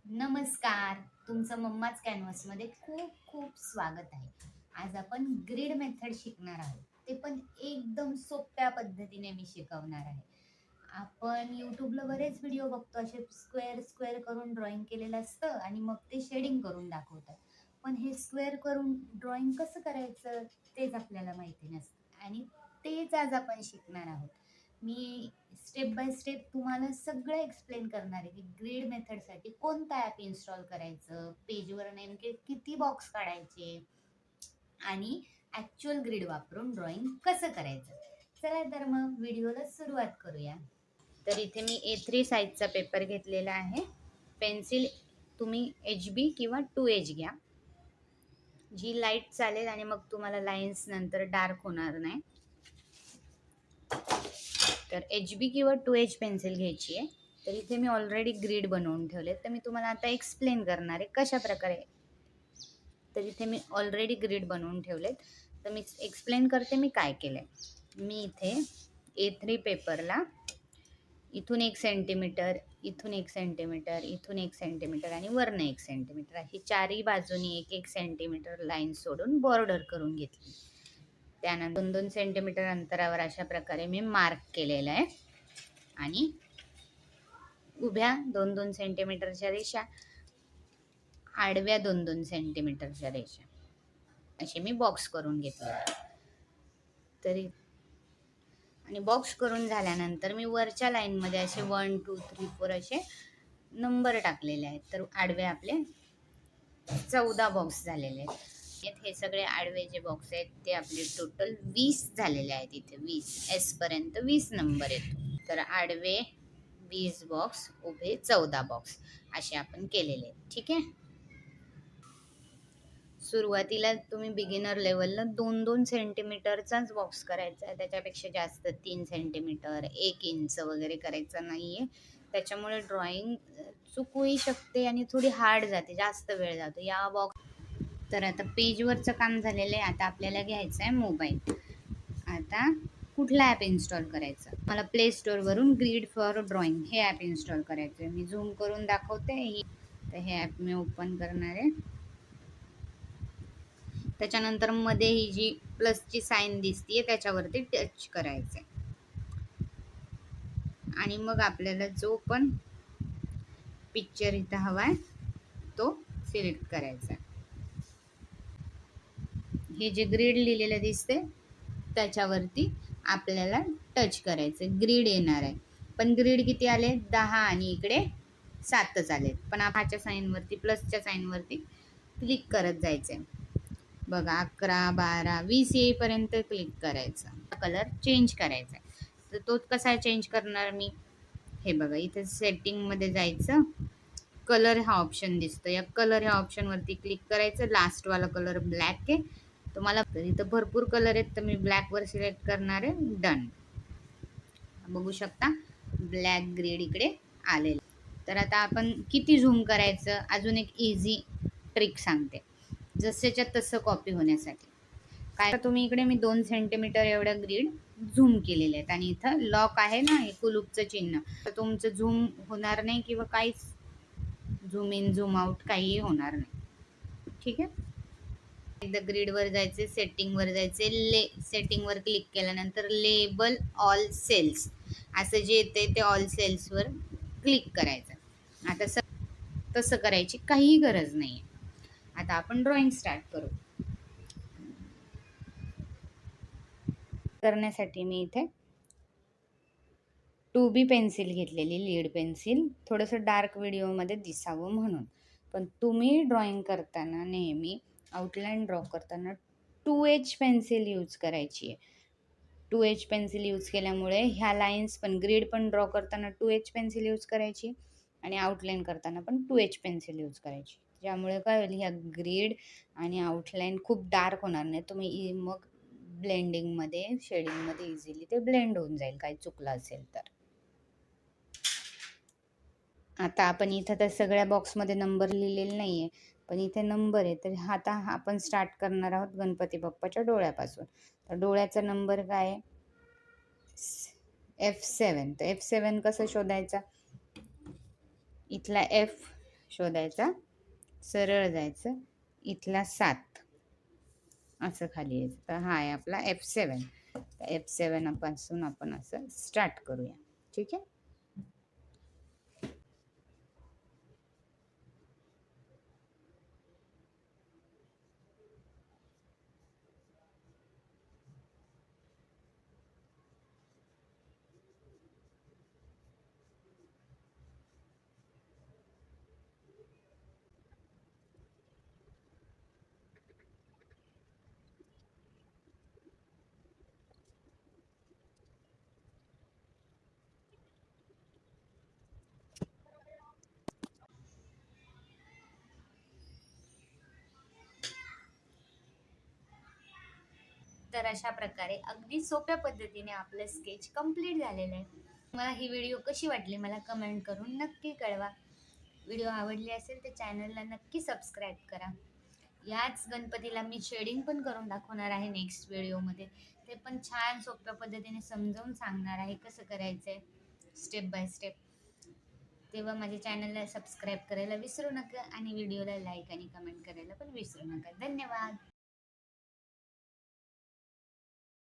नमस्कार. तुमचं मम्माच कॅनव्हासमध्ये खूप खूप स्वागत आहे. आज आपण ग्रिड मेथड शिकणार आहोत. ते पण एकदम सोप्या पद्धतीने मी शिकवणार आहे. आपण YouTubeला बरेच व्हिडिओ बघतो, असे स्क्वेअर स्क्वेअर करून ड्रॉइंग केलेलं असतं आणि मग ते शेडिंग करून दाखवतात. पण हे स्क्वेअर करून ड्रॉइंग कसं करायचं तेच आपल्याला माहिती नसतं आणि तेच आज आपण शिकणार आहोत. मी स्टेप बाय स्टेप तुम्हाला सगळं एक्सप्लेन करणार आहे की ग्रीड मेथडसाठी कोणता ॲप इन्स्टॉल करायचं, पेजवर नेमके किती बॉक्स काढायचे आणि ॲक्च्युअल ग्रीड वापरून ड्रॉइंग कसं करायचं. चला तर मग व्हिडिओला सुरुवात करूया. तर इथे मी A3 साईजचा पेपर घेतलेला आहे. पेन्सिल तुम्ही HB किंवा 2H घ्या, जी लाईट चालेल आणि मग तुम्हाला लाईन्स नंतर डार्क होणार नाही. तर HB किंवा 2H पेन्सिल घ्यायची आहे. तर इथे मी ऑलरेडी ग्रीड बनवून ठेवले, तर मी तुम्हाला आता एक्सप्लेन करणार आहे कशा प्रकारे. तर इथे मी ऑलरेडी ग्रीड बनवून ठेवलेत, तर मी एक्सप्लेन करते मी काय केलंय. मी इथे A3 पेपरला इथून 1 सेंटीमीटर, इथून 1 सेंटीमीटर, इथून 1 सेंटीमीटर आणि वरनं 1 सेंटीमीटर अशी चारही बाजूनी 1-1 सेंटीमीटर लाईन सोडून बॉर्डर करून घेतली. त्यानंतर 2-2 सेंटीमीटर अंतरावर अशा प्रकारे मी मार्क केलेलं आहे आणि उभ्या 2-2 सेंटीमीटरच्या रेषा, आडव्या 2-2 सेंटीमीटरच्या रेषा असे मी बॉक्स करून घेतले. तरी आणि बॉक्स करून झाल्यानंतर मी वरच्या लाईनमध्ये असे 1 2 3 4 असे नंबर टाकलेले आहेत. तर आडवे आपले 14 बॉक्स झालेले आहेत. हे सगळे आडवे जे बॉक्स आहेत ते आपले टोटल 20 झालेले आहेत. इथे 20 S पर्यंत 20 नंबर येतो. तर आडवे 20 बॉक्स, उभे 14 बॉक्स असे आपण केलेले आहेत. ठीक आहे. सुरुवातीला तुम्ही बिगिनर लेवलला 2-2 सेंटीमीटरचाच बॉक्स करायचा आहे. त्याच्यापेक्षा जास्त 3 सेंटीमीटर 1 इंच वगैरे करायचं नाही आहे. त्याच्यामुळे ड्रॉइंग चुकूही शकते आणि थोडी हार्ड जाते, जास्त वेळ जातो या बॉक्स. तर आता पेजवरचं काम झालेलं आहे. आता आपल्याला घ्यायचं आहे मोबाईल. आता कुठला ॲप इन्स्टॉल करायचा. मला प्ले स्टोअरवरून ग्रीड फॉर ड्रॉइंग हे ॲप इन्स्टॉल करायचं आहे. मी झूम करून दाखवते. तर हे ॲप मी ओपन करणार आहे. त्याच्यानंतर मध्ये ही जी प्लसची साईन दिसतीये त्याच्यावरती टच करायचं आहे आणि मग आपल्याला जो पण पिक्चर इथं हवाय तो सिलेक्ट करायचा आहे. हे जे ग्रीड लिहिलेलं दिसते त्याच्यावरती आपल्याला टच करायचं. ग्रीड येणार आहे, पण ग्रीड किती आले 10 आणि इकडे 7च आले. पण ह्याच्या साईनवरती प्लसच्या साईनवरती क्लिक करत जायचं. बघा 11 12 20 येईपर्यंत क्लिक करायचा. कलर चेंज करायचा. तर तो कसा चेंज करणार मी, हे बघा इथे सेटिंगमध्ये जायचं. कलर हा ऑप्शन दिसतो, या कलर ह्या ऑप्शनवरती क्लिक करायचं. लास्टवाला कलर ब्लॅक आहे. तुम्हाला इथं भरपूर कलर आहेत, तर मी ब्लॅकवर सिलेक्ट करणार आहे. डन. बघू शकता ब्लॅक ग्रेड इकडे आलेलं. तर आता आपण किती झूम करायचं, अजून एक इझी ट्रिक सांगते जसेच्या तसं कॉपी होण्यासाठी. काय तुम्ही इकडे मी 2 सेंटीमीटर एवढ्या ग्रीड झूम केलेले आहेत आणि इथं लॉक आहे ना, हे कुलूपचं चिन्ह, तर तुमचं झूम होणार नाही किंवा काहीच झूम इन झूम आउट काहीही होणार नाही. ठीक आहे. एकदा ग्रीडवर जायचे, सेटिंगवर जायचे. सेटिंगवर क्लिक केल्यानंतर लेबल ऑल सेल्स असं जे येते ते ऑल सेल्सवर क्लिक करायचं. आता तसं करायची काहीही गरज नाही. आता आपण ड्रॉइंग स्टार्ट करू. करण्यासाठी मी इथे 2B पेन्सिल घेतलेली, लीड पेन्सिल, थोडंसं डार्क व्हिडिओमध्ये दिसावं म्हणून. पण तुम्ही ड्रॉइंग करताना नेहमी आउटलाईन ड्रॉ करताना 2H पेन्सिल यूज करायची आहे. 2H पेन्सिल यूज केल्यामुळे ह्या लाईन्स पण, ग्रीड पण ड्रॉ करताना 2H पेन्सिल यूज करायची आणि आउटलाईन करताना पण 2H पेन्सिल यूज करायची. ज्यामुळे काय होईल, ह्या ग्रीड आणि आउटलाईन खूप डार्क होणार नाही. तुम्ही मग ब्लेंडिंगमध्ये, शेडिंगमध्ये इझिली ते ब्लेंड होऊन जाईल काही चुकलं असेल तर. आता आपण इथं तर सगळ्या बॉक्समध्ये नंबर लिहिलेले नाही आहे, पण इथे नंबर आहे. तर आता आपण स्टार्ट करणार आहोत गणपती बाप्पाच्या डोळ्यापासून. तर डोळ्याचा नंबर काय आहे, F7. तर F7 कसं शोधायचा, इथला F शोधायचा, सरळ जायचं, इथला 7 असं खाली यायचं. तर हा आहे आपला F7. F7 पासून आपण असं स्टार्ट करूया. ठीक आहे. तर अशा प्रकारे अगदी सोप्या पद्धतीने आपलं स्केच कंप्लीट झालेलं आहे. मला ही व्हिडिओ कशी वाटली मला कमेंट करून नक्की कळवा. व्हिडिओ आवडली असेल तर चॅनलला नक्की सबस्क्राईब करा. याच गणपतीला मी शेडिंग पण करून दाखवणार आहे नेक्स्ट व्हिडिओमध्ये. ते पण छान सोप्या पद्धतीने समजावून सांगणार आहे कसं करायचं आहे स्टेप बाय स्टेप. तेव्हा माझ्या चॅनलला सबस्क्राईब करायला विसरू नका आणि व्हिडिओला लाईक आणि कमेंट करायला पण विसरू नका. धन्यवाद.